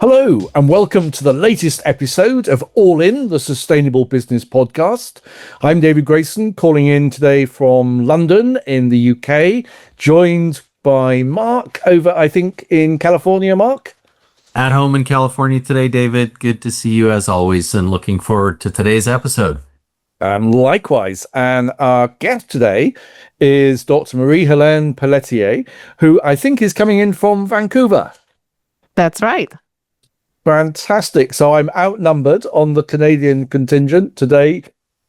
Hello, and welcome to the latest episode of All In, the Sustainable Business Podcast. I'm David Grayson, calling in today from London in the UK, joined by Mark over, I think, in California. Mark? At home in California today, David. Good to see you as always, and looking forward to today's episode. Likewise. And our guest today is Dr. Marie-Hélène Pelletier, who I think is coming in from Vancouver. That's right. Fantastic. So I'm outnumbered on the Canadian contingent today,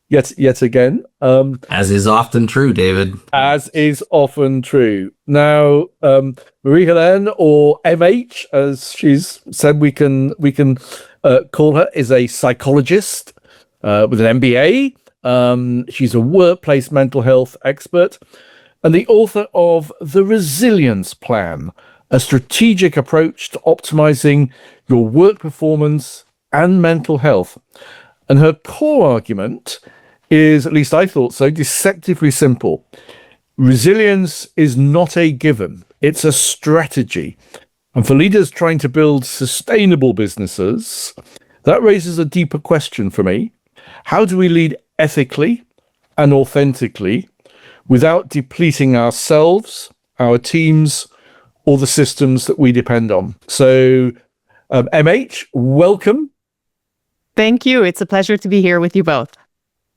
yet again. As is often true, David. As is often true. Now, Marie-Hélène, or MH, as she's said, we can call her, is a psychologist with an MBA. She's a workplace mental health expert and the author of The Resilience Plan, a strategic approach to optimizing your work performance and mental health. And her core argument is, at least I thought so, deceptively simple. Resilience is not a given, it's a strategy. And for leaders trying to build sustainable businesses, that raises a deeper question for me. How do we lead ethically and authentically without depleting ourselves, our teams, or the systems that we depend on? So, MH, welcome. Thank you. It's a pleasure to be here with you both.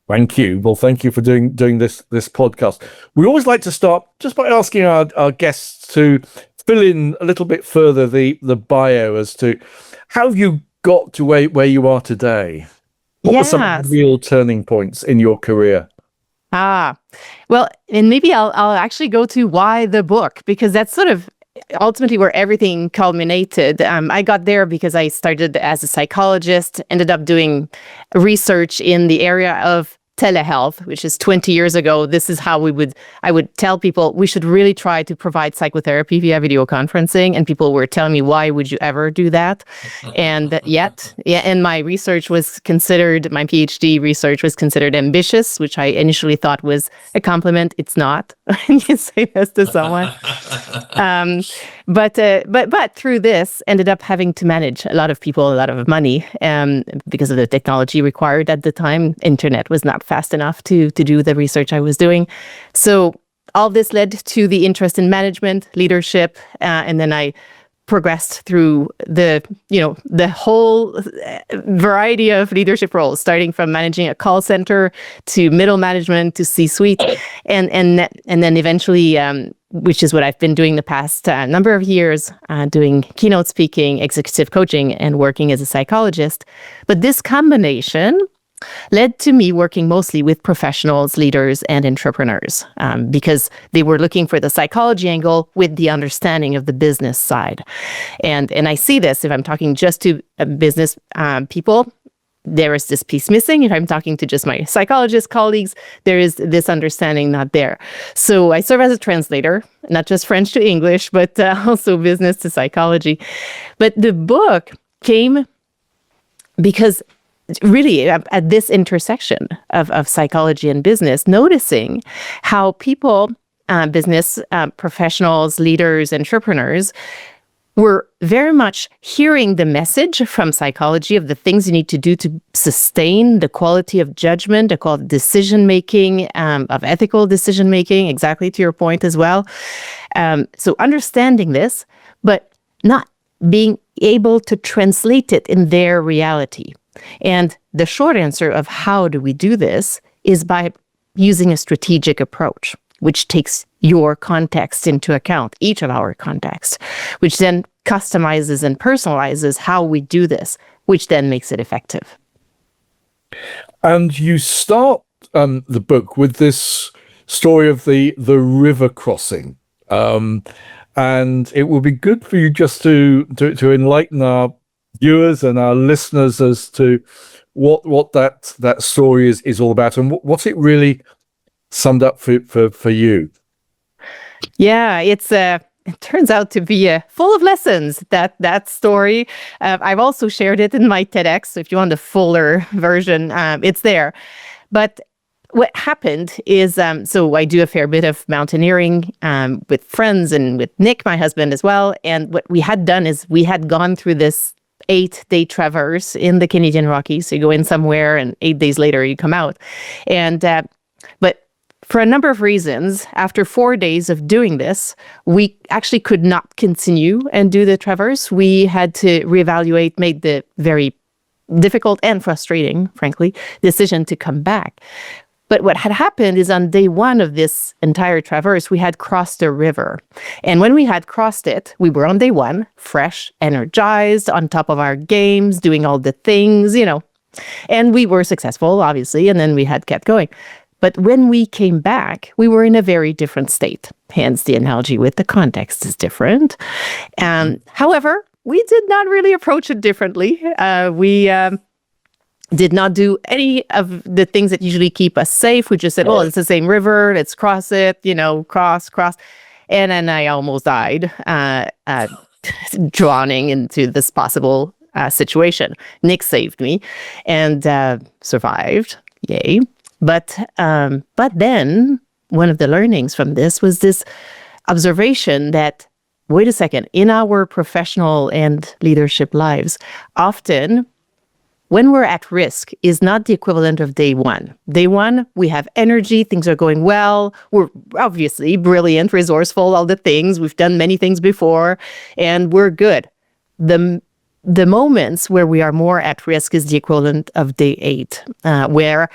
Thank you. Well, thank you for doing this podcast. We always like to start just by asking our guests to fill in a little bit further the bio as to how you got to where you are today. What were some real turning points in your career? Well, and maybe I'll actually go to why the book, because that's sort of ultimately where everything culminated. I got there because I started as a psychologist, ended up doing research in the area of telehealth, which is 20 years ago. This is how I would tell people we should really try to provide psychotherapy via video conferencing. And people were telling me, why would you ever do that? And and my research was considered, my PhD research was considered ambitious, which I initially thought was a compliment. It's not. You say this to someone. But through this, ended up having to manage a lot of people, a lot of money, because of the technology required at the time. Internet was not fast enough to do the research I was doing. So all this led to the interest in management, leadership, and then I progressed through the whole variety of leadership roles, starting from managing a call center to middle management to C-suite, and then eventually, which is what I've been doing the past number of years, doing keynote speaking, executive coaching, and working as a psychologist. But this combination led to me working mostly with professionals, leaders, and entrepreneurs, because they were looking for the psychology angle with the understanding of the business side. And I see this if I'm talking just to business people. There is this piece missing. If I'm talking to just my psychologist colleagues, there is this understanding not there. So I serve as a translator, not just French to English, but also business to psychology. But the book came because really at this intersection of psychology and business, noticing how people, business professionals, leaders, entrepreneurs, were very much hearing the message from psychology of the things you need to do to sustain the quality of judgment, the quality of decision-making, of ethical decision-making, exactly to your point as well. So understanding this, but not being able to translate it in their reality. And the short answer of how do we do this is by using a strategic approach, which takes your context into account, each of our contexts, which then customizes and personalizes how we do this, which then makes it effective. And you start the book with this story of the river crossing. And it will be good for you just to enlighten our viewers and our listeners as to what that story is all about and what it really summed up for you. Yeah, it turns out to be full of lessons, that story. I've also shared it in my TEDx, so if you want the fuller version, it's there. But what happened is, so I do a fair bit of mountaineering with friends and with Nick, my husband, as well. And what we had done is we had gone through this 8-day traverse in the Canadian Rockies. So you go in somewhere and 8 days later you come out. And but for a number of reasons, after 4 days of doing this, we actually could not continue and do the traverse. We had to reevaluate, made the very difficult and frustrating, frankly, decision to come back. But what had happened is on day 1 of this entire traverse, we had crossed a river. And when we had crossed it, we were on day 1, fresh, energized, on top of our games, doing all the things, and we were successful, obviously, and then we had kept going. But when we came back, we were in a very different state. Hence, the analogy with the context is different. However, we did not really approach it differently. We did not do any of the things that usually keep us safe. We just said, it's the same river, let's cross it, cross. And then I almost died, drowning into this possible situation. Nick saved me and survived. Yay. But then one of the learnings from this was this observation that, wait a second, in our professional and leadership lives, often when we're at risk is not the equivalent of day 1. Day 1, we have energy, things are going well, we're obviously brilliant, resourceful, all the things, we've done many things before, and we're good. The moments where we are more at risk is the equivalent of day 8, where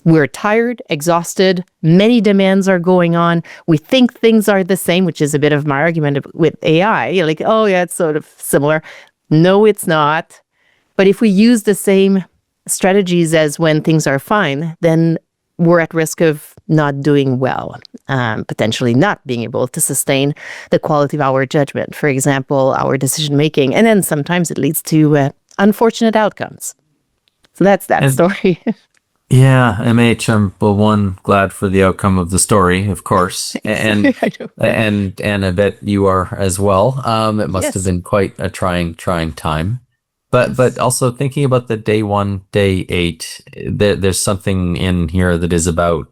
we're tired, exhausted, many demands are going on. We think things are the same, which is a bit of my argument with AI. You're like, it's sort of similar. No, it's not. But if we use the same strategies as when things are fine, then we're at risk of not doing well, potentially not being able to sustain the quality of our judgment, for example, our decision-making. And then sometimes it leads to unfortunate outcomes. So that's that story. Yeah, MH, I'm glad for the outcome of the story, of course, and and I bet you are as well. It must have been quite a trying time. But also thinking about the day 1, day 8, there's something in here that is about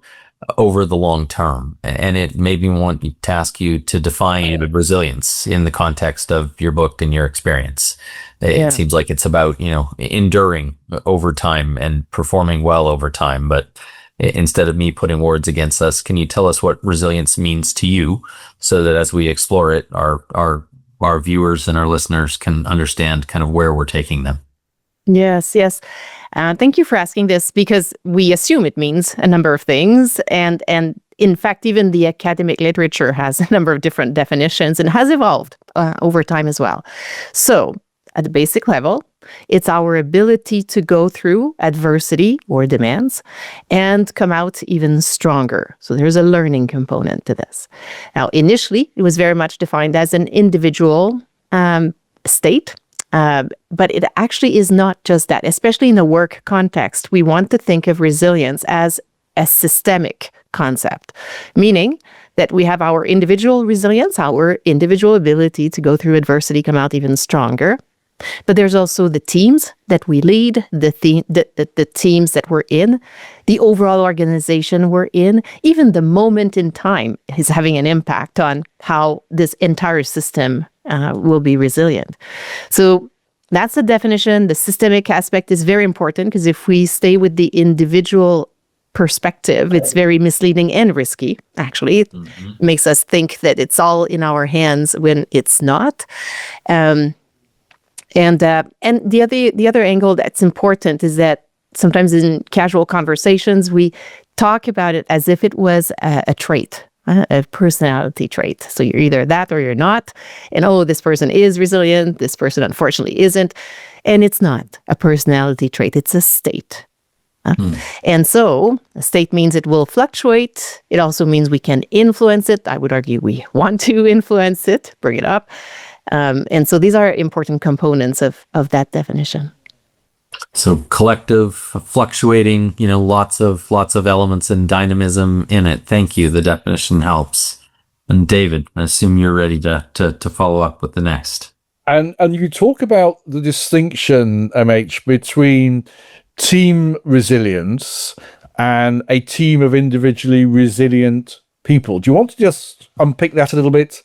over the long term, and it made me want to ask you to define resilience in the context of your book and your experience. It seems like it's about, enduring over time and performing well over time. But instead of me putting words against us, can you tell us what resilience means to you so that as we explore it, our viewers and our listeners can understand kind of where we're taking them? Yes. Thank you for asking this, because we assume it means a number of things. And in fact, even the academic literature has a number of different definitions and has evolved over time as well. So at the basic level, it's our ability to go through adversity or demands and come out even stronger. So there's a learning component to this. Now, initially, it was very much defined as an individual state, but it actually is not just that. Especially in the work context, we want to think of resilience as a systemic concept, meaning that we have our individual resilience, our individual ability to go through adversity, come out even stronger. But there's also the teams that we lead, the teams that we're in, the overall organization we're in. Even the moment in time is having an impact on how this entire system will be resilient. So that's the definition. The systemic aspect is very important, because if we stay with the individual perspective, it's very misleading and risky, actually. It makes us think that it's all in our hands when it's not. And the other angle that's important is that sometimes in casual conversations, we talk about it as if it was a trait, a personality trait. So you're either that or you're not. And this person is resilient, this person unfortunately isn't. And it's not a personality trait, it's a state. And so a state means it will fluctuate. It also means we can influence it. I would argue we want to influence it, bring it up. And so these are important components of that definition. So collective, fluctuating, lots of elements and dynamism in it. Thank you. The definition helps. And David, I assume you're ready to follow up with the next. And you talk about the distinction, MH, between team resilience and a team of individually resilient people. Do you want to just unpick that a little bit?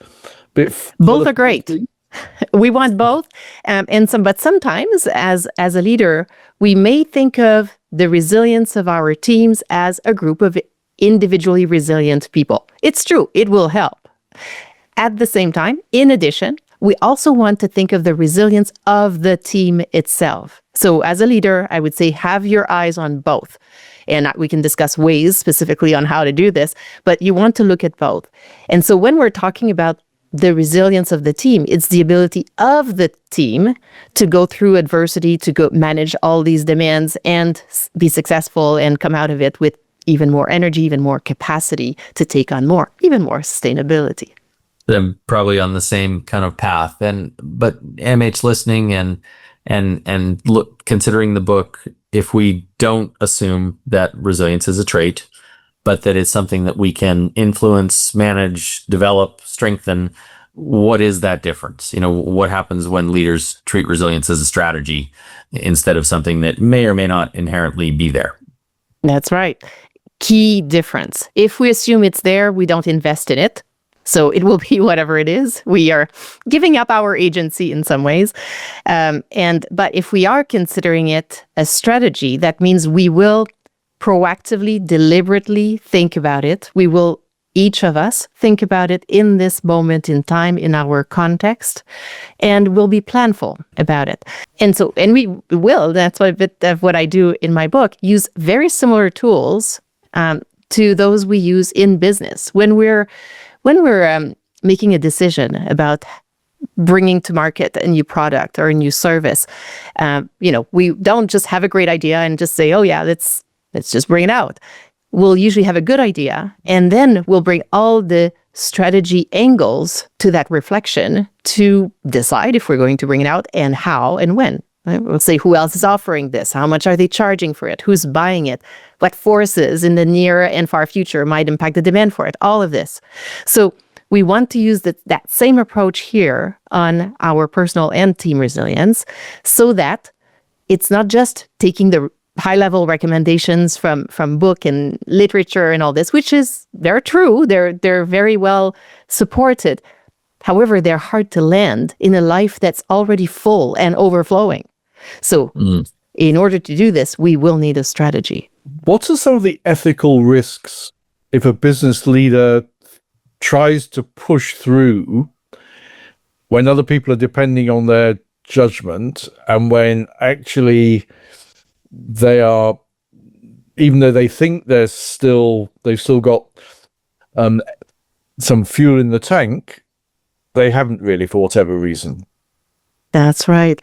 Both are great. We want both, but sometimes, as a leader, we may think of the resilience of our teams as a group of individually resilient people. It's true; it will help. At the same time, in addition, we also want to think of the resilience of the team itself. So, as a leader, I would say have your eyes on both. And we can discuss ways specifically on how to do this, but you want to look at both. And so when we're talking about the resilience of the team, it's the ability of the team to go through adversity, to go manage all these demands and be successful and come out of it with even more energy, even more capacity to take on more, even more sustainability. I'm probably on the same kind of path. But MH listening and look, considering the book, if we don't assume that resilience is a trait, but that it's something that we can influence, manage, develop, strengthen, what is that difference? What happens when leaders treat resilience as a strategy instead of something that may or may not inherently be there? That's right. Key difference. If we assume it's there, we don't invest in it. So it will be whatever it is. We are giving up our agency in some ways. But if we are considering it a strategy, that means we will proactively, deliberately think about it. We will, each of us, think about it in this moment in time, in our context, and we'll be planful about it. And we will, that's a bit of what I do in my book, use very similar tools to those we use in business. When we're making a decision about bringing to market a new product or a new service, we don't just have a great idea and just say, oh yeah, let's just bring it out. We'll usually have a good idea, and then we'll bring all the strategy angles to that reflection to decide if we're going to bring it out and how and when. Right? We'll say, who else is offering this? How much are they charging for it? Who's buying it? What forces in the near and far future might impact the demand for it? All of this. So we want to use that same approach here on our personal and team resilience, so that it's not just taking the high-level recommendations from book and literature and all this, which they're true, they're very well supported. However, they're hard to land in a life that's already full and overflowing. So in order to do this, we will need a strategy. What are some of the ethical risks if a business leader tries to push through when other people are depending on their judgment, and when actually they are, even though they think they've still got some fuel in the tank, they haven't really for whatever reason? That's right.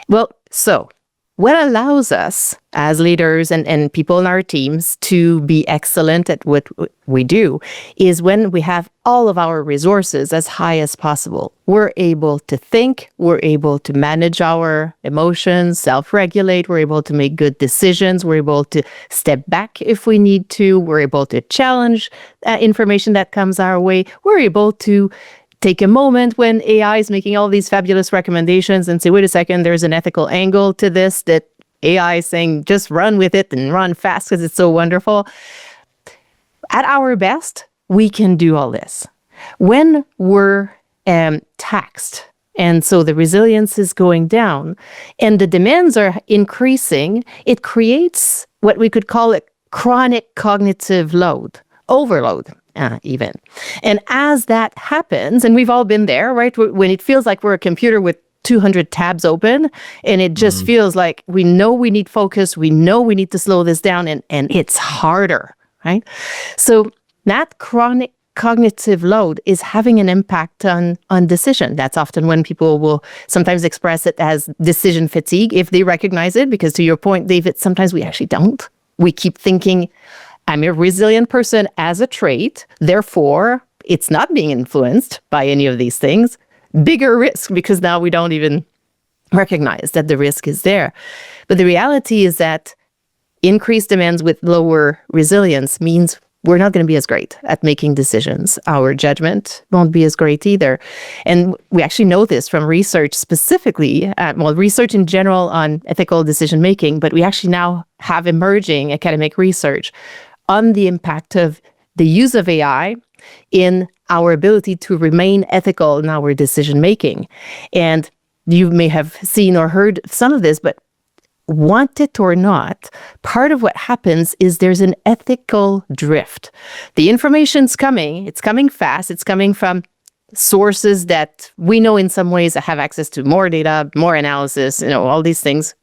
Well, so what allows us as leaders and people in our teams to be excellent at what we do is when we have all of our resources as high as possible. We're able to think, we're able to manage our emotions, self-regulate, we're able to make good decisions, we're able to step back if we need to, we're able to challenge information that comes our way, we're able to take a moment when AI is making all these fabulous recommendations and say, wait a second, there's an ethical angle to this that AI is saying, just run with it and run fast because it's so wonderful. At our best, we can do all this. When we're taxed, and so the resilience is going down and the demands are increasing, it creates what we could call a chronic cognitive load, overload. Even. And as that happens, and we've all been there, right? When it feels like we're a computer with 200 tabs open, and it just feels like we know we need focus, we know we need to slow this down, and it's harder, right? So that chronic cognitive load is having an impact on decision. That's often when people will sometimes express it as decision fatigue, if they recognize it, because to your point, David, sometimes we actually don't. We keep thinking, I'm a resilient person as a trait, therefore it's not being influenced by any of these things. Bigger risk, because now we don't even recognize that the risk is there. But the reality is that increased demands with lower resilience means we're not going to be as great at making decisions. Our judgment won't be as great either. And we actually know this from research specifically, research in general on ethical decision making, but we actually now have emerging academic research on the impact of the use of AI in our ability to remain ethical in our decision making. And you may have seen or heard some of this, but want it or not, part of what happens is there's an ethical drift. The information's coming, it's coming fast, it's coming from sources that we know in some ways have access to more data, more analysis, all these things.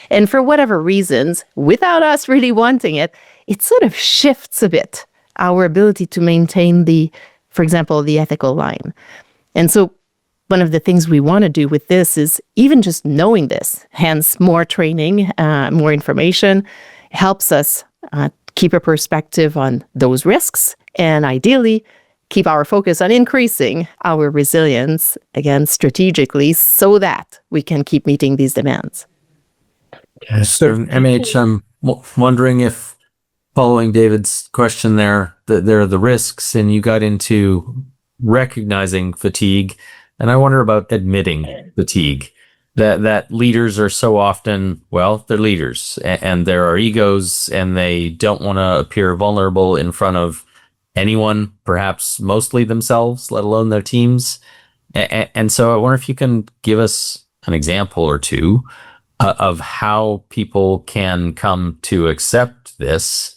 And for whatever reasons, without us really wanting it, it sort of shifts a bit our ability to maintain for example, the ethical line. And so one of the things we want to do with this is even just knowing this, hence more training, more information, helps us keep a perspective on those risks and ideally keep our focus on increasing our resilience, again, strategically, so that we can keep meeting these demands. So, MH, I'm wondering if, following David's question there are the risks, and you got into recognizing fatigue. And I wonder about admitting fatigue, that leaders are so often, they're leaders and there are egos and they don't want to appear vulnerable in front of anyone, perhaps mostly themselves, let alone their teams. And so I wonder if you can give us an example or two of how people can come to accept this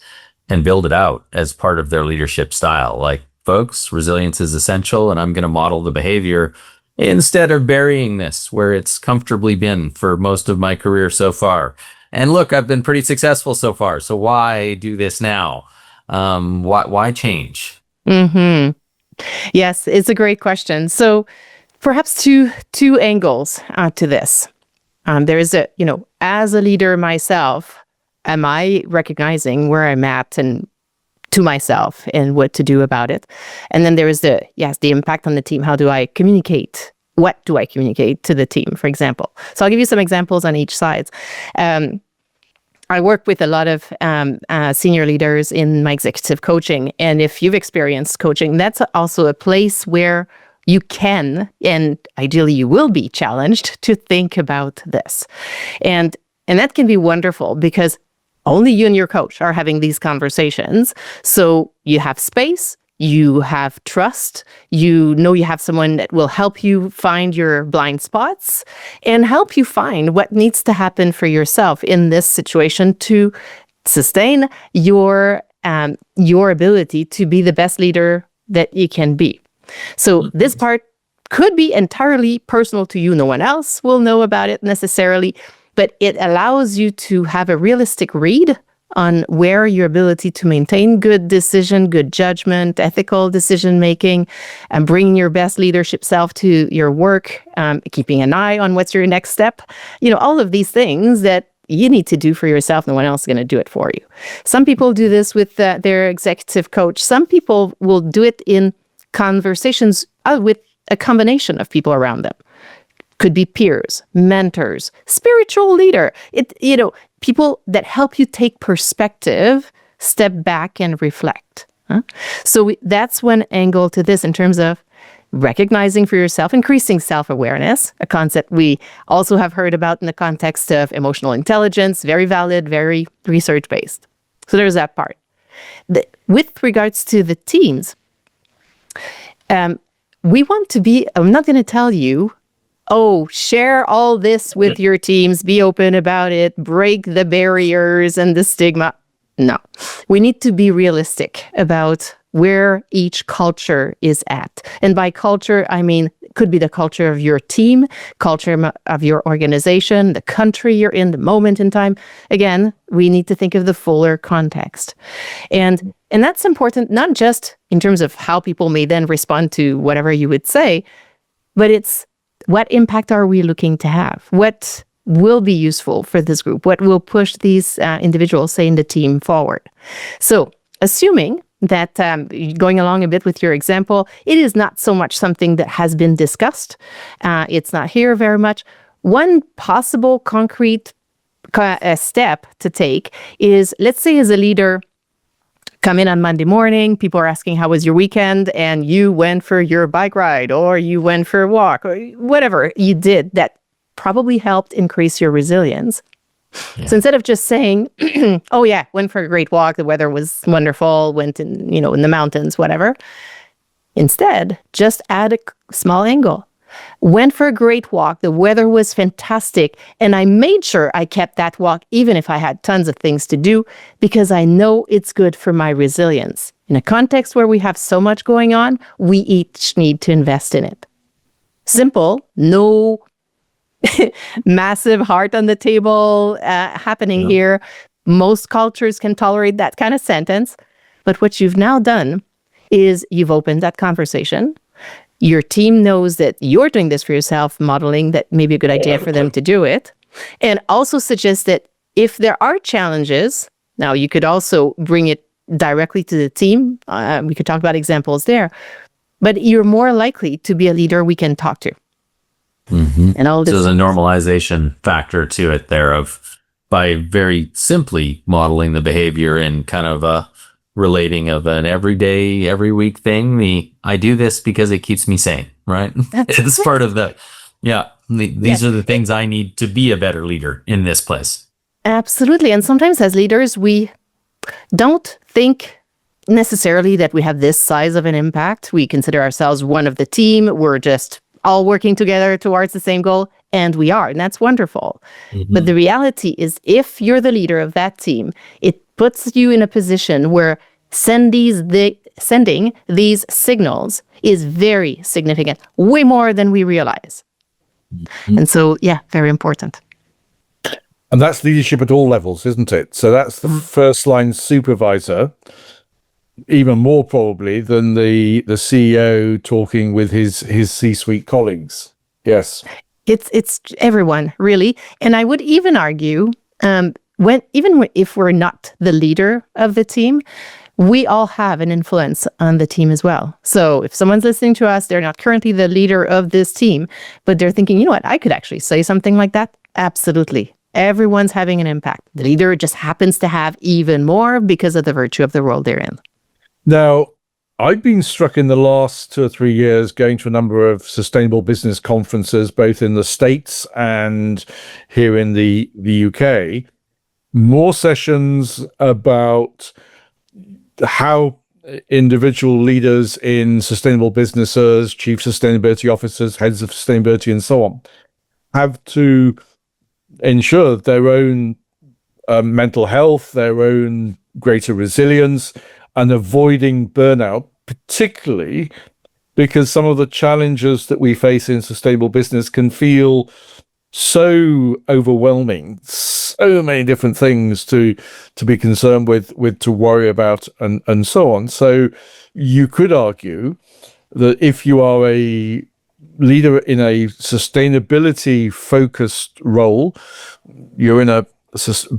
and build it out as part of their leadership style. Like, folks, resilience is essential, and I'm going to model the behavior instead of burying this where it's comfortably been for most of my career so far. And look, I've been pretty successful so far, so why do this now? Why change? Mm-hmm. Yes, it's a great question. So perhaps two angles to this. There is as a leader myself, am I recognizing where I'm at and to myself and what to do about it? And then there is the impact on the team. How do I communicate? What do I communicate to the team, for example? So I'll give you some examples on each side. I work with a lot of senior leaders in my executive coaching. And if you've experienced coaching, that's also a place where you can, and ideally you will be challenged to think about this. And that can be wonderful because only you and your coach are having these conversations. So you have space, you have trust, you have someone that will help you find your blind spots and help you find what needs to happen for yourself in this situation to sustain your ability to be the best leader that you can be. So this part could be entirely personal to you. No one else will know about it necessarily, but it allows you to have a realistic read on where your ability to maintain good decision, good judgment, ethical decision-making, and bringing your best leadership self to your work, keeping an eye on what's your next step, all of these things that you need to do for yourself. No one else is going to do it for you. Some people do this with their executive coach. Some people will do it in conversations with a combination of people around them. Could be peers, mentors, spiritual leader. People that help you take perspective, step back and reflect. So that's one angle to this in terms of recognizing for yourself, increasing self-awareness, a concept we also have heard about in the context of emotional intelligence, very valid, very research-based. So there's that part. With regards to the teams, we want to be, I'm not going to tell you, share all this with your teams, be open about it, break the barriers and the stigma. No, we need to be realistic about where each culture is at. And by culture, I mean, it could be the culture of your team, culture of your organization, the country you're in, the moment in time. Again, we need to think of the fuller context. And that's important, not just in terms of how people may then respond to whatever you would say, but it's what impact are we looking to have? What will be useful for this group? What will push these individuals, say, in the team forward? So assuming that going along a bit with your example, it is not so much something that has been discussed. It's not here very much. One possible concrete step to take is, let's say as a leader, come in on Monday morning, people are asking, how was your weekend? And you went for your bike ride, or you went for a walk, or whatever you did that probably helped increase your resilience. So instead of just saying, oh yeah, went for a great walk, the weather was wonderful, went in the mountains, whatever. Instead, just add a small angle. Went for a great walk, the weather was fantastic, and I made sure I kept that walk even if I had tons of things to do, because I know it's good for my resilience. In a context where we have so much going on, we each need to invest in it. Simple, no massive heart on the table happening here. Most cultures can tolerate that kind of sentence. But what you've now done is you've opened that conversation. Your team knows that you're doing this for yourself, modeling that may be a good idea for them to do it. And also suggest that if there are challenges, now you could also bring it directly to the team. We could talk about examples there. But you're more likely to be a leader we can talk to. Mm-hmm. And all this. So there's a normalization factor to it there of by very simply modeling the behavior in kind of a relating of an everyday, every week thing. I do this because it keeps me sane, right? It's part of the, these are the things I need to be a better leader in this place. Absolutely. And sometimes as leaders, we don't think necessarily that we have this size of an impact. We consider ourselves one of the team. We're just all working together towards the same goal. And we are, and that's wonderful. Mm-hmm. But the reality is, if you're the leader of that team, it puts you in a position where sending these signals is very significant, way more than we realize. Mm-hmm. And so, very important. And that's leadership at all levels, isn't it? So that's the first line supervisor, even more probably than the CEO talking with his C-suite colleagues. Yes. It's everyone, really. And I would even argue, if we're not the leader of the team, we all have an influence on the team as well. So if someone's listening to us, they're not currently the leader of this team, but they're thinking, you know what, I could actually say something like that. Absolutely. Everyone's having an impact. The leader just happens to have even more because of the virtue of the role they're in. Now, I've been struck in the last 2 or 3 years going to a number of sustainable business conferences, both in the States and here in the UK. More sessions about how individual leaders in sustainable businesses, chief sustainability officers, heads of sustainability, and so on, have to ensure their own mental health, their own greater resilience, and avoiding burnout, particularly because some of the challenges that we face in sustainable business can feel so overwhelming, so many different things to be concerned with to worry about, and so on. So you could argue that if you are a leader in a sustainability focused role, you're in a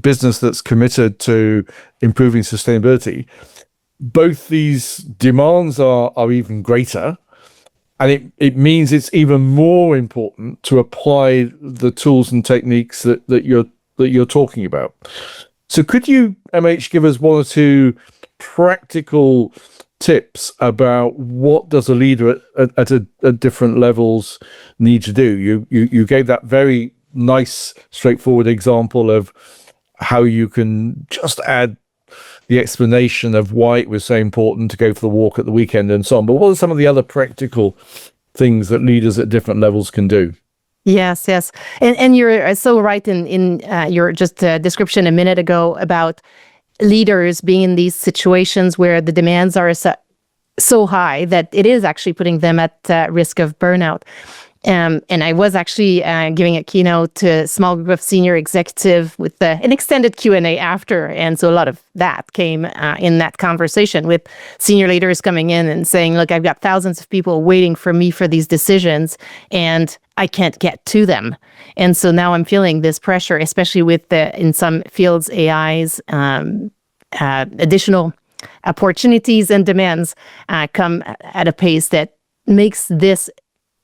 business that's committed to improving sustainability, both these demands are even greater. And it means it's even more important to apply the tools and techniques that you're talking about. So could you, MH, give us one or two practical tips about what does a leader at different levels need to do? You gave that very nice, straightforward example of how you can just add the explanation of why it was so important to go for the walk at the weekend and so on. But what are some of the other practical things that leaders at different levels can do? Yes. And you're so right in your just description a minute ago about leaders being in these situations where the demands are so high that it is actually putting them at risk of burnout. And I was actually giving a keynote to a small group of senior executive with an extended Q&A after. And so a lot of that came in that conversation with senior leaders coming in and saying, look, I've got thousands of people waiting for me for these decisions and I can't get to them. And so now I'm feeling this pressure, especially with in some fields, AI's additional opportunities and demands come at a pace that makes this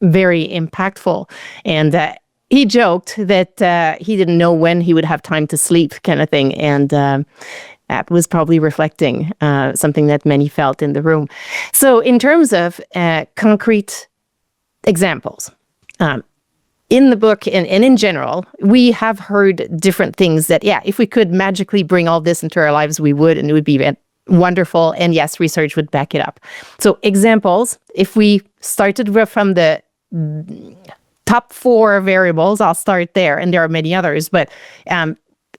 very impactful. And he joked that he didn't know when he would have time to sleep, kind of thing. And that was probably reflecting something that many felt in the room. So in terms of concrete examples, in the book and in general, we have heard different things that, yeah, if we could magically bring all this into our lives, we would, and it would be wonderful. And yes, research would back it up. So examples, if we started from the top 4 variables, I'll start there, and there are many others, but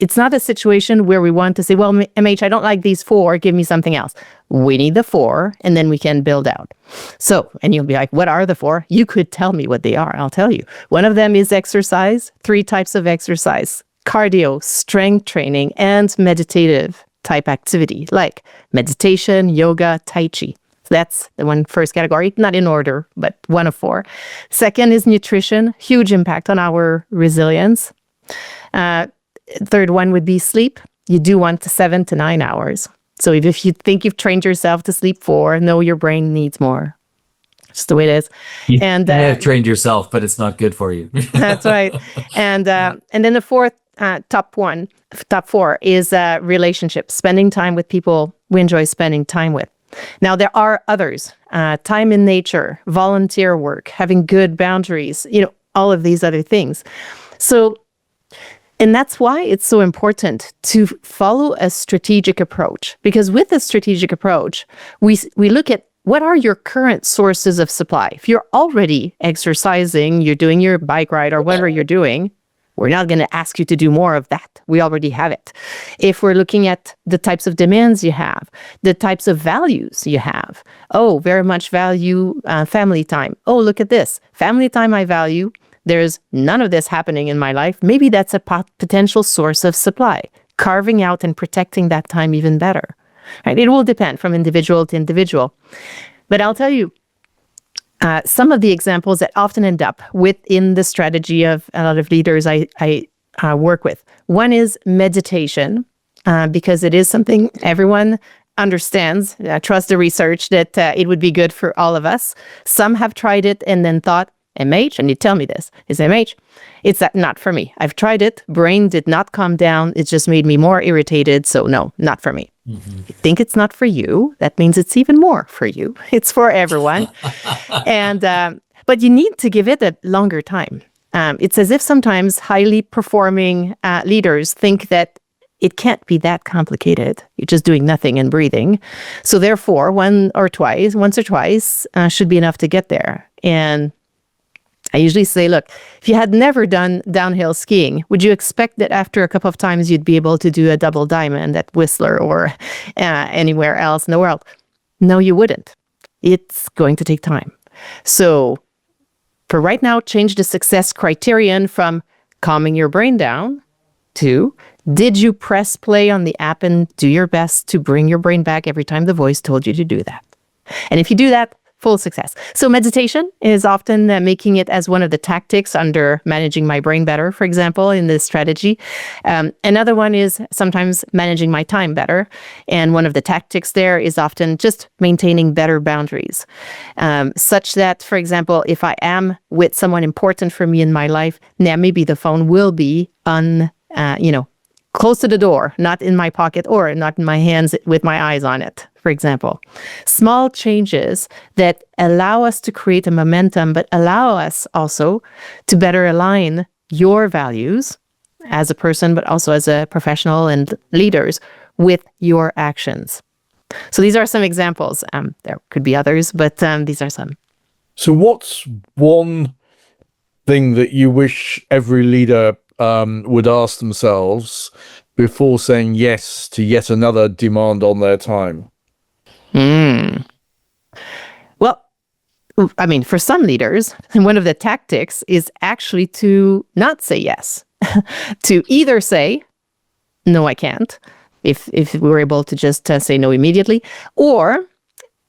it's not a situation where we want to say, well, MH, I don't like these 4, give me something else. We need the 4, and then we can build out. So, and you'll be like, what are the 4? You could tell me what they are. I'll tell you. One of them is exercise, 3 types of exercise: cardio, strength training, and meditative type activity, like meditation, yoga, tai chi. That's the first category, not in order, but one of 4. Second is nutrition, huge impact on our resilience. Third one would be sleep. You do want 7 to 9 hours. So if you think you've trained yourself to sleep 4, no, your brain needs more. Just the way it is. You and may have trained yourself, but it's not good for you. That's right. And then the fourth top 4 is relationships, spending time with people we enjoy spending time with. Now, there are others, time in nature, volunteer work, having good boundaries, all of these other things. So, and that's why it's so important to follow a strategic approach, because with a strategic approach, we look at what are your current sources of supply. If you're already exercising, you're doing your bike ride or whatever you're doing, we're not going to ask you to do more of that. We already have it. If we're looking at the types of demands you have, the types of values you have, oh, very much value family time. Oh, look at this. Family time I value. There's none of this happening in my life. Maybe that's a potential source of supply. Carving out and protecting that time even better. Right? It will depend from individual to individual. But I'll tell you, some of the examples that often end up within the strategy of a lot of leaders I work with. One is meditation, because it is something everyone understands, trust the research that it would be good for all of us. Some have tried it and then thought, MH, and you tell me this, is MH, it's not for me. I've tried it, brain did not calm down, it just made me more irritated, so no, not for me. Mm-hmm. You think it's not for you, that means it's even more for you. It's for everyone. And but you need to give it a longer time. It's as if sometimes highly performing leaders think that it can't be that complicated. You're just doing nothing and breathing. So therefore, once or twice should be enough to get there. And I usually say, look, if you had never done downhill skiing, would you expect that after a couple of times you'd be able to do a double diamond at Whistler or anywhere else in the world? No, you wouldn't. It's going to take time. So for right now, change the success criterion from calming your brain down to, did you press play on the app and do your best to bring your brain back every time the voice told you to do that? And if you do that, full success. So meditation is often making it as one of the tactics under managing my brain better, for example, in this strategy. Another one is sometimes managing my time better. And one of the tactics there is often just maintaining better boundaries, such that, for example, if I am with someone important for me in my life, now maybe the phone will be close to the door, not in my pocket or not in my hands with my eyes on it, for example. Small changes that allow us to create a momentum, but allow us also to better align your values as a person, but also as a professional and leaders with your actions. So these are some examples. There could be others, but these are some. So what's one thing that you wish every leader would ask themselves before saying yes to yet another demand on their time? Well, I mean, for some leaders, one of the tactics is actually to not say yes, to either say, no, I can't, if we were able to just say no immediately, or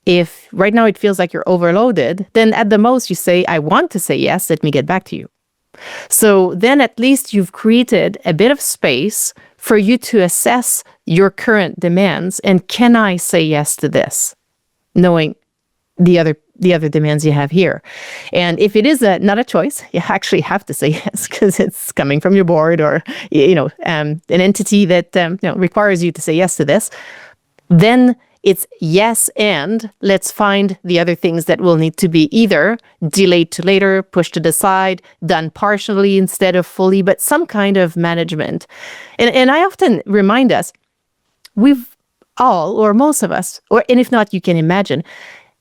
if right now it feels like you're overloaded, then at the most you say, I want to say yes, let me get back to you. So then at least you've created a bit of space for you to assess your current demands, and can I say yes to this, knowing the other demands you have here. And if it is not a choice, you actually have to say yes because it's coming from your board or an entity that requires you to say yes to this, then It's yes, and let's find the other things that will need to be either delayed to later, pushed to the side, done partially instead of fully, but some kind of management. And I often remind us, we've all, or most of us, and if not, you can imagine,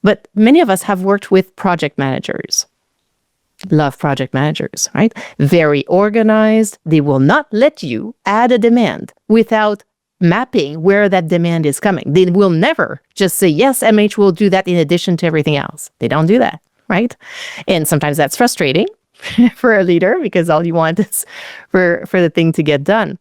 but many of us have worked with project managers. Love project managers, right? Very organized. They will not let you add a demand without mapping where that demand is coming. They will never just say, yes, MH will do that in addition to everything else. They don't do that, right? And sometimes that's frustrating for a leader because all you want is for the thing to get done.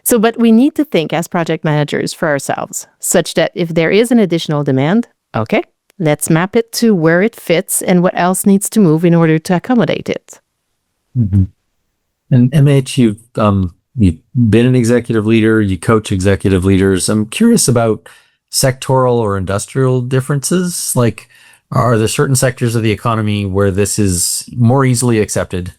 So, but we need to think as project managers for ourselves, such that if there is an additional demand, okay, let's map it to where it fits and what else needs to move in order to accommodate it. Mm-hmm. And MH, you've been an executive leader, you coach executive leaders. I'm curious about sectoral or industrial differences. Like, are there certain sectors of the economy where this is more easily accepted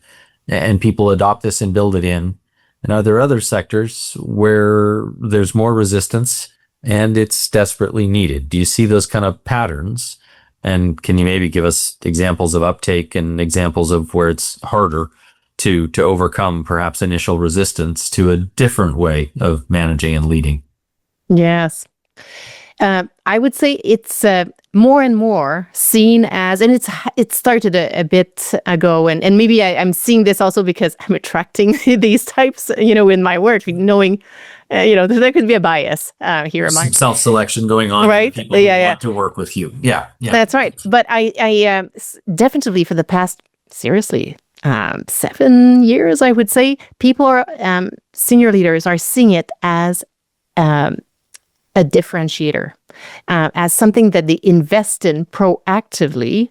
and people adopt this and build it in? And are there other sectors where there's more resistance and it's desperately needed? Do you see those kind of patterns? And can you maybe give us examples of uptake and examples of where it's harder to overcome perhaps initial resistance to a different way of managing and leading? Yes. I would say it's more and more seen as, and it started a bit ago, and maybe I'm seeing this also because I'm attracting these types, in my work, knowing, there could be a bias here. Some self-selection going on. Right? People who want to work with you. Yeah. That's right. But I definitely for the past, seriously, 7 years, I would say, people are, senior leaders are seeing it as a differentiator, as something that they invest in proactively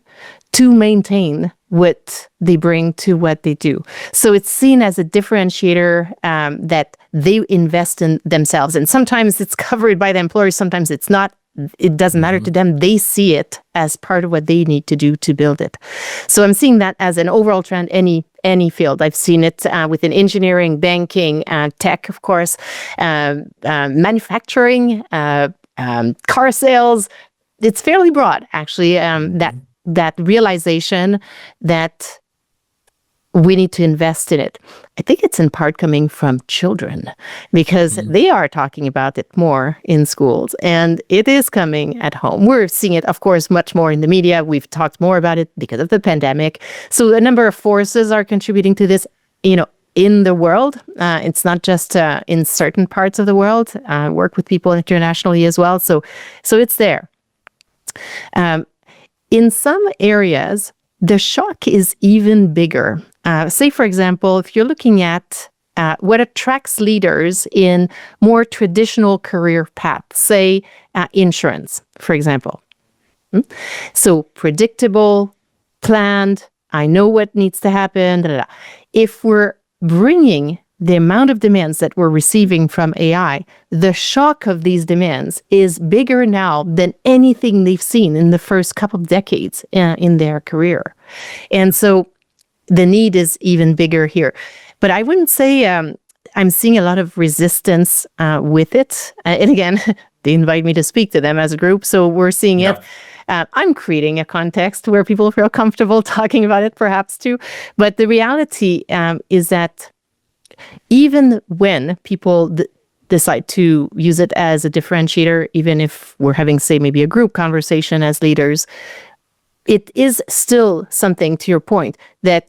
to maintain what they bring to what they do. So it's seen as a differentiator that they invest in themselves. And sometimes it's covered by the employer, sometimes it's not. It doesn't matter to them. They see it as part of what they need to do to build it. So I'm seeing that as an overall trend, any field. I've seen it within engineering, banking, tech, of course, manufacturing, car sales. It's fairly broad, actually, that realization that we need to invest in it. I think it's in part coming from children because they are talking about it more in schools and it is coming at home. We're seeing it, of course, much more in the media. We've talked more about it because of the pandemic. So a number of forces are contributing to this, in the world. It's not just in certain parts of the world. I work with people internationally as well. So it's there. In some areas, the shock is even bigger. Say, for example, if you're looking at what attracts leaders in more traditional career paths, say insurance, for example. So predictable, planned, I know what needs to happen. Da, da, da. If we're bringing the amount of demands that we're receiving from AI, the shock of these demands is bigger now than anything they've seen in the first couple of decades in their career. And so the need is even bigger here. But I wouldn't say I'm seeing a lot of resistance with it. And again, they invite me to speak to them as a group. So we're seeing it. I'm creating a context where people feel comfortable talking about it, perhaps too. But the reality is that even when people decide to use it as a differentiator, even if we're having, say, maybe a group conversation as leaders, it is still something, to your point, that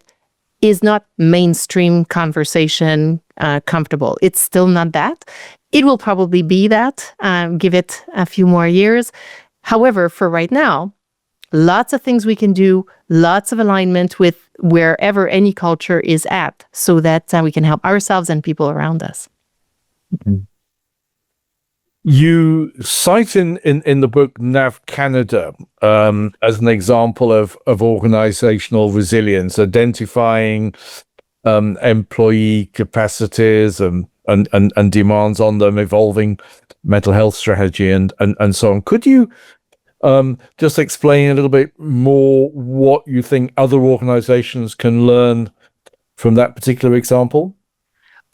is not mainstream conversation comfortable. It's still not that. It will probably be that, give it a few more years. However, for right now, lots of things we can do, lots of alignment with wherever any culture is at, so that we can help ourselves and people around us. Mm-hmm. You cite in the book NAV Canada as an example of organizational resilience, identifying employee capacities and demands on them, evolving mental health strategy and so on. Could you just explain a little bit more what you think other organizations can learn from that particular example?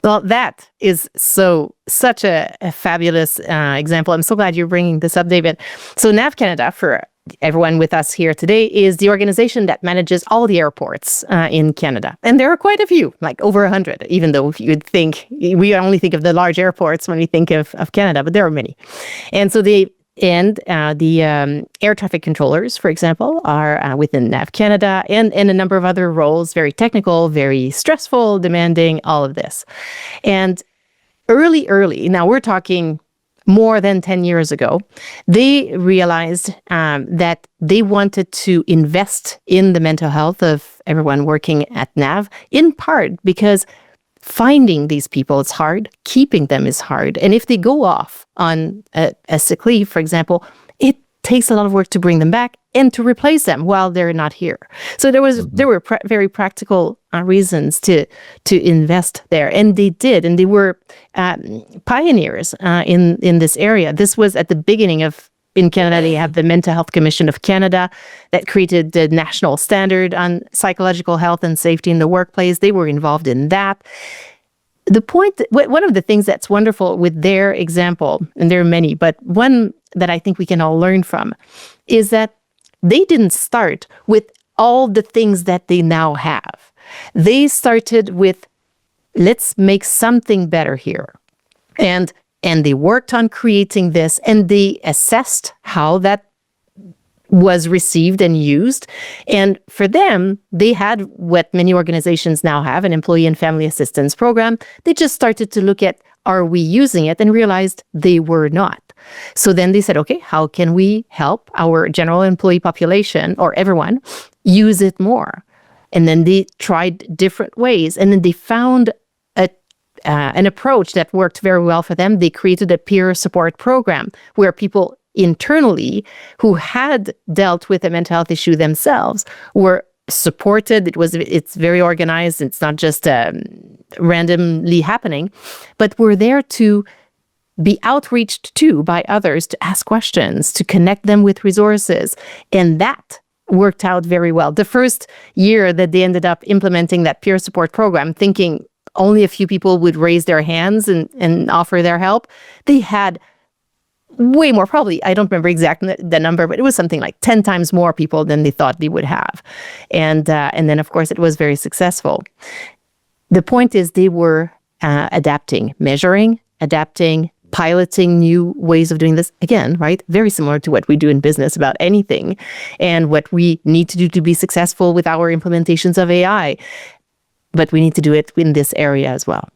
Well, that is such a fabulous example. I'm so glad you're bringing this up, David. So NAV Canada, for everyone with us here today, is the organization that manages all the airports in Canada. And there are quite a few, like over 100, even though you'd think, we only think of the large airports when we think of Canada, but there are many. And so the air traffic controllers, for example, are within NAV Canada, and a number of other roles, very technical, very stressful, demanding, all of this. And early, now we're talking more than 10 years ago, they realized that they wanted to invest in the mental health of everyone working at NAV, in part because finding these people is hard, keeping them is hard. And if they go off on a sick leave, for example, it takes a lot of work to bring them back and to replace them while they're not here. So there were very practical reasons to invest there, and they did, and they were pioneers in this area. This was at the beginning of. In Canada, they have the Mental Health Commission of Canada that created the national standard on psychological health and safety in the workplace. They were involved in that. The point, one of the things that's wonderful with their example, and there are many, but one that I think we can all learn from, is that they didn't start with all the things that they now have. They started with, let's make something better here. And they worked on creating this, and they assessed how that was received and used. And for them, they had what many organizations now have, an employee and family assistance program. They just started to look at, are we using it, and realized they were not. So then they said, okay, how can we help our general employee population, or everyone, use it more? And then they tried different ways, and then they found an approach that worked very well for them. They created a peer support program where people internally who had dealt with a mental health issue themselves were supported. It's very organized. It's not just randomly happening, but we're there to be outreached to by others, to ask questions, to connect them with resources. And that worked out very well. The first year that they ended up implementing that peer support program, thinking only a few people would raise their hands and offer their help, they had way more, probably, I don't remember exactly the number, but it was something like 10 times more people than they thought they would have. And then, of course, it was very successful. The point is they were adapting, measuring, adapting, piloting new ways of doing this. Again, right? Very similar to what we do in business about anything, and what we need to do to be successful with our implementations of AI. But we need to do it in this area as well.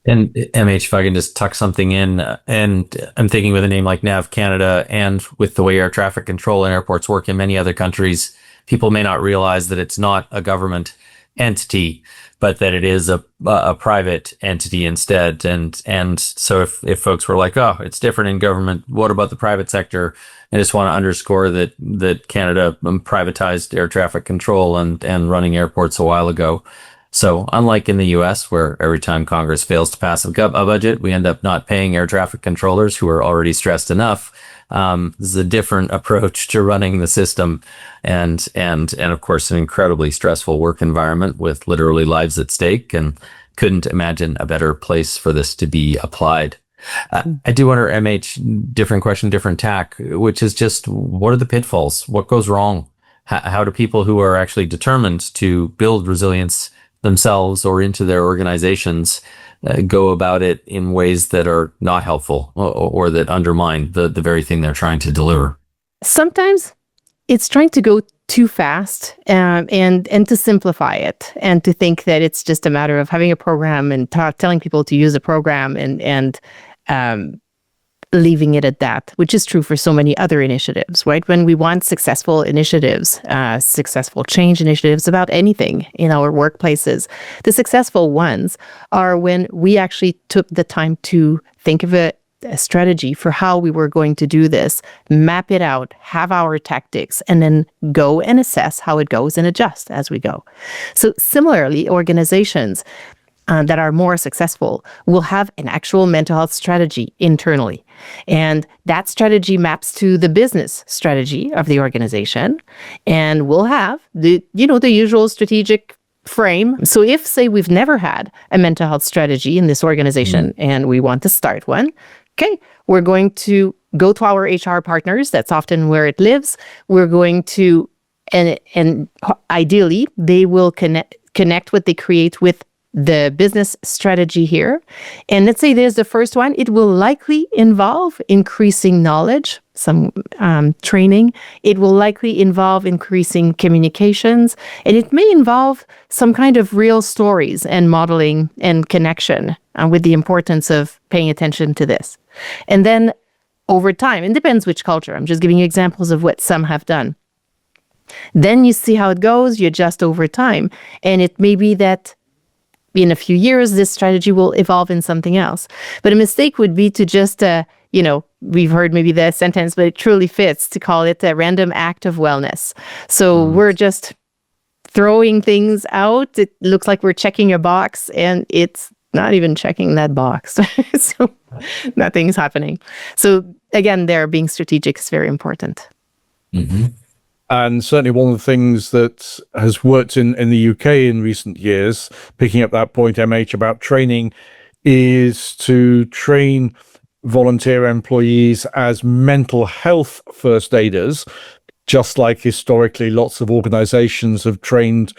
And MH, if I can just tuck something in, and I'm thinking with a name like NAV Canada, and with the way air traffic control and airports work in many other countries, people may not realize that it's not a government entity, but that it is a private entity instead. And so if folks were like, oh, it's different in government, what about the private sector? I just want to underscore that Canada privatized air traffic control and running airports a while ago. So unlike in the US, where every time Congress fails to pass a budget, we end up not paying air traffic controllers who are already stressed enough. This is a different approach to running the system, and of course, an incredibly stressful work environment with literally lives at stake, and couldn't imagine a better place for this to be applied. I do wonder, MH, different question, different tack, which is just, what are the pitfalls? What goes wrong? How do people who are actually determined to build resilience themselves or into their organizations go about it in ways that are not helpful, or that undermine the very thing they're trying to deliver? Sometimes it's trying to go too fast, and to simplify it, and to think that it's just a matter of having a program and telling people to use a program and leaving it at that, which is true for so many other initiatives, right? When we want successful initiatives, successful change initiatives about anything in our workplaces, the successful ones are when we actually took the time to think of a strategy for how we were going to do this, map it out, have our tactics, and then go and assess how it goes and adjust as we go. So similarly, organizations that are more successful will have an actual mental health strategy internally. And that strategy maps to the business strategy of the organization. And we'll have the usual strategic frame. So if, say, we've never had a mental health strategy in this organization and we want to start one, okay, we're going to go to our HR partners. That's often where it lives. We're going to, and ideally, they will connect what they create with the business strategy here. And let's say there's the first one. It will likely involve increasing knowledge, some training. It will likely involve increasing communications. And it may involve some kind of real stories and modeling and connection with the importance of paying attention to this. And then over time, it depends which culture. I'm just giving you examples of what some have done. Then you see how it goes. You adjust over time. And it may be that in a few years, this strategy will evolve in something else. But a mistake would be to just, we've heard maybe the sentence, but it truly fits to call it a random act of wellness. So we're just throwing things out. It looks like we're checking a box and it's not even checking that box. So nothing's happening. So again, there being strategic is very important. Mm-hmm. And certainly one of the things that has worked in the UK in recent years, picking up that point, MH, about training, is to train volunteer employees as mental health first aiders, just like historically lots of organizations have trained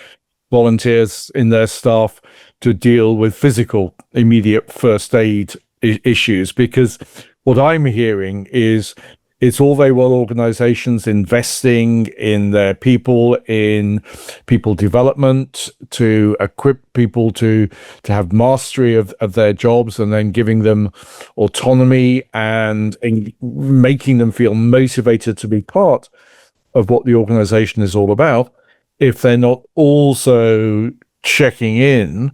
volunteers in their staff to deal with physical immediate first aid issues. Because what I'm hearing is it's all very well organizations investing in their people, in people development, to equip people to have mastery of their jobs, and then giving them autonomy and making them feel motivated to be part of what the organization is all about. If they're not also checking in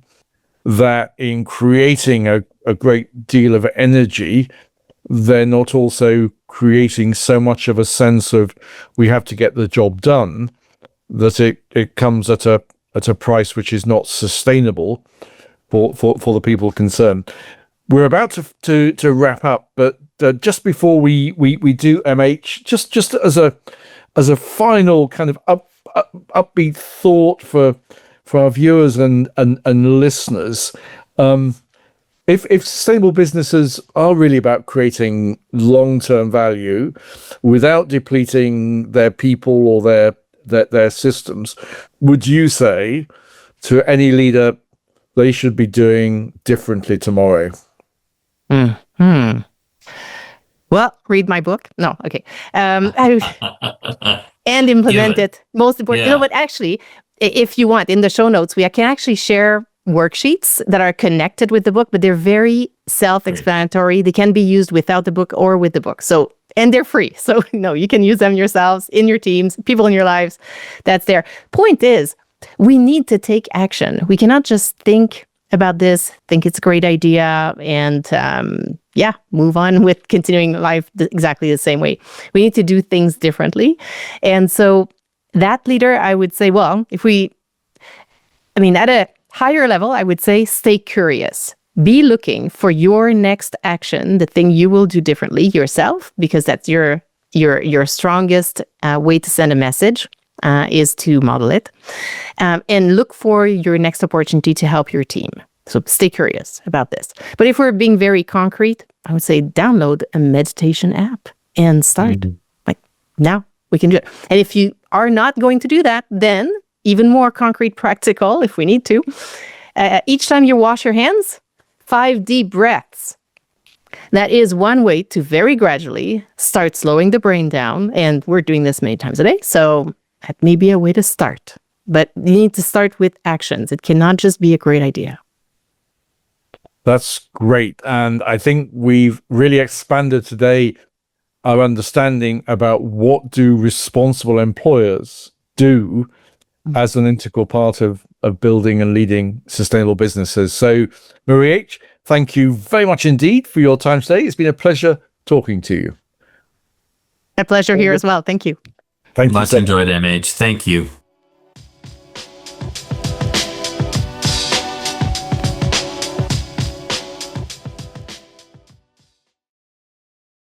that in creating a great deal of energy, they're not also creating so much of a sense of we have to get the job done that it comes at a price which is not sustainable for the people concerned. We're about to wrap up, but just before we do, MH, just as a final kind of upbeat thought for our viewers and listeners. If sustainable businesses are really about creating long-term value without depleting their people or their systems, would you say to any leader they should be doing differently tomorrow? Well, read my book. No, okay. And implement it. Most important. Yeah. You know what? Actually, if you want, in the show notes, I can actually share worksheets that are connected with the book, but they're very self-explanatory. They can be used without the book or with the book. So, and they're free. So, you can use them yourselves, in your teams, people in your lives. That's there. Point is, we need to take action. We cannot just think about this, think it's a great idea, and move on with continuing life exactly the same way. We need to do things differently. And so that leader, I would say, at a higher level, I would say stay curious. Be looking for your next action, the thing you will do differently yourself, because that's your strongest way to send a message is to model it. And look for your next opportunity to help your team. So stay curious about this. But if we're being very concrete, I would say download a meditation app and start. Like now we can do it. And if you are not going to do that, then even more concrete, practical, if we need to. Each time you wash your hands, 5 deep breaths. That is one way to very gradually start slowing the brain down. And we're doing this many times a day. So that may be a way to start. But you need to start with actions. It cannot just be a great idea. That's great. And I think we've really expanded today our understanding about what do responsible employers do as an integral part of building and leading sustainable businesses. So, Marie H., thank you very much indeed for your time today. It's been a pleasure talking to you. A pleasure here as well. Thank you. Thank you. Much enjoyed, MH. Thank you.